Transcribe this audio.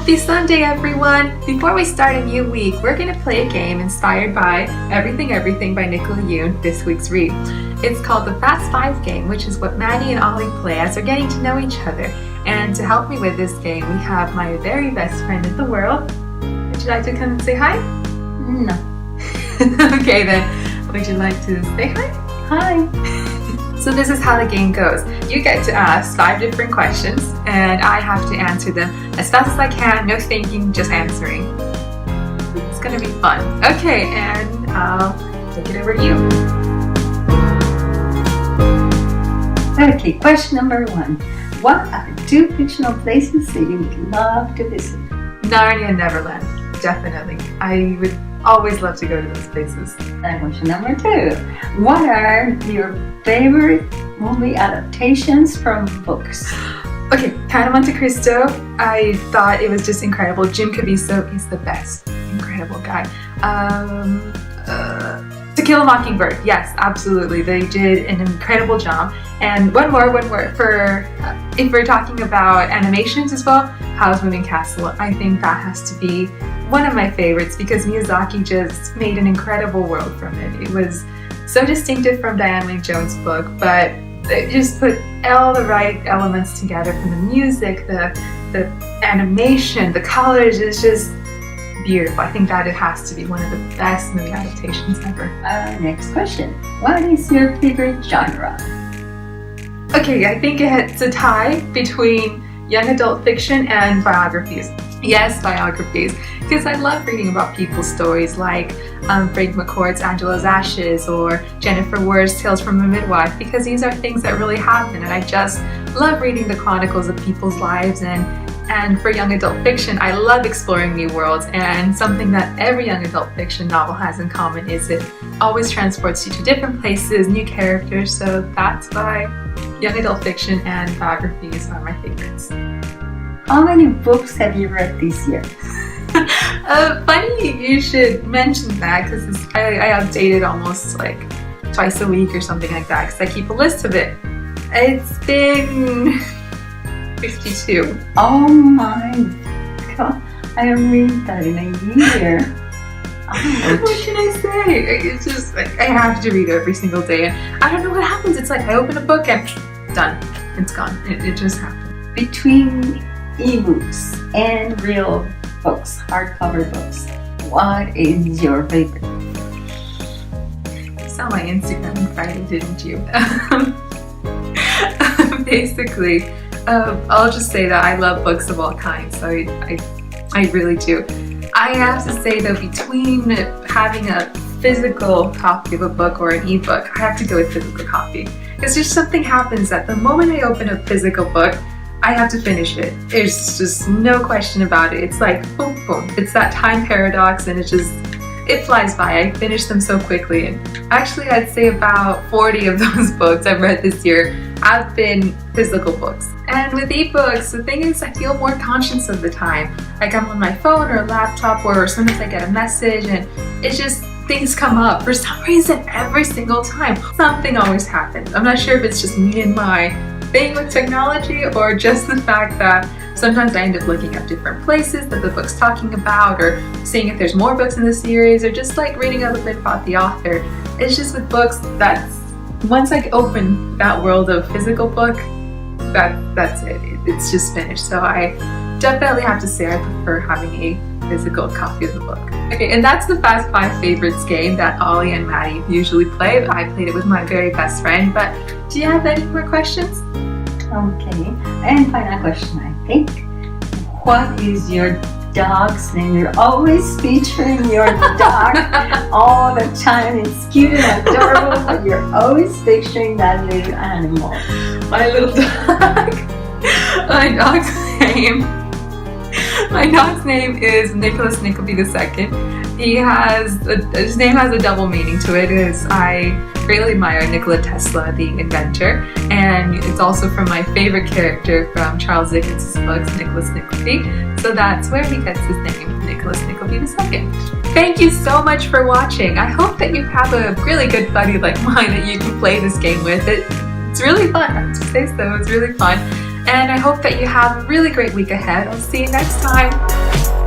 Happy Sunday, everyone! Before we start a new week, we're going to play a game inspired by Everything Everything by Nicola Yoon, this week's read. It's called the Fast Five game, which is what Maddie and Ollie play as they're getting to know each other. And to help me with this game, we have my very best friend in the world. Would you like to come and say hi? No. Okay then, would you like to say hi? Hi. So this is how the game goes. You get to ask 5 different questions and I have to answer them as fast as I can, no thinking, just answering. It's gonna be fun. Okay, and I'll take it over to you. Okay, question number 1. What are 2 fictional places that you would love to visit? Narnia and Neverland, definitely. I would always love to go to those places. And question number 2. What are your favorite movie adaptations from books? Okay, Count of Monte Cristo. I thought it was just incredible. Jim Caviezel is the best. Incredible guy. To Kill a Mockingbird. Yes, absolutely. They did an incredible job. And one more for if we're talking about animations as well, Howl's Moving Castle. I think that has to be one of my favorites because Miyazaki just made an incredible world from it. It was so distinctive from Diane Wayne Jones' book, but it just put all the right elements together from the music, the animation, the colors. It's just beautiful. I think that it has to be one of the best movie adaptations ever. Next question. What is your favorite genre? Okay, I think it's a tie between young adult fiction and biographies. Yes, biographies, because I love reading about people's stories like Frank McCourt's Angela's Ashes or Jennifer Ward's Tales from a Midwife, because these are things that really happen and I just love reading the chronicles of people's lives. And for young adult fiction, I love exploring new worlds, and something that every young adult fiction novel has in common is it always transports you to different places, new characters, so that's why young adult fiction and biographies are my favorites. How many books have you read this year? Funny you should mention that because I update it almost like twice a week or something like that because I keep a list of it. It's been 52. Oh my god, I haven't read that in a year. What can I say? It's just like I have to read every single day and I don't know what happens. It's like I open a book and done. It's gone. It just happened. Between ebooks and real books, hardcover books, what is your favorite? You saw my Instagram on Friday, didn't you? Basically, I'll just say that I love books of all kinds, so I really do. I have to say though, between having a physical copy of a book or an ebook, I have to go with physical copy. Because there's something happens that the moment I open a physical book, I have to finish it. There's just no question about it. It's like boom, boom. It's that time paradox and it flies by. I finish them so quickly. And actually I'd say about 40 of those books I've read this year have been physical books. And with ebooks, the thing is I feel more conscious of the time. Like I'm on my phone or a laptop or sometimes I get a message and it's just things come up. For some reason, every single time, something always happens. I'm not sure if it's just me and my thing with technology or just the fact that sometimes I end up looking at different places that the book's talking about or seeing if there's more books in the series or just like reading a little bit about the author. It's just with books, that's once I open that world of physical book, that's it. It's just finished. So I definitely have to say I prefer having a physical copy of the book. Okay, and that's the Fast 5 Favorites game that Ollie and Maddie usually play. I played it with my very best friend, but do you have any more questions? Okay, and final question I think. What is your dog's name? You're always featuring your dog all the time. It's cute and adorable, but you're always featuring that little animal. My little dog. My dog's name is Nicholas Nickleby II. His name has a double meaning to it. I really admire Nikola Tesla, the inventor, and it's also from my favorite character from Charles Dickens' books, Nicholas Nickleby. So that's where he gets his name, Nicholas Nickleby II. Thank you so much for watching. I hope that you have a really good buddy like mine that you can play this game with. It's really fun. I have to say so. It's really fun. And I hope that you have a really great week ahead. I'll see you next time.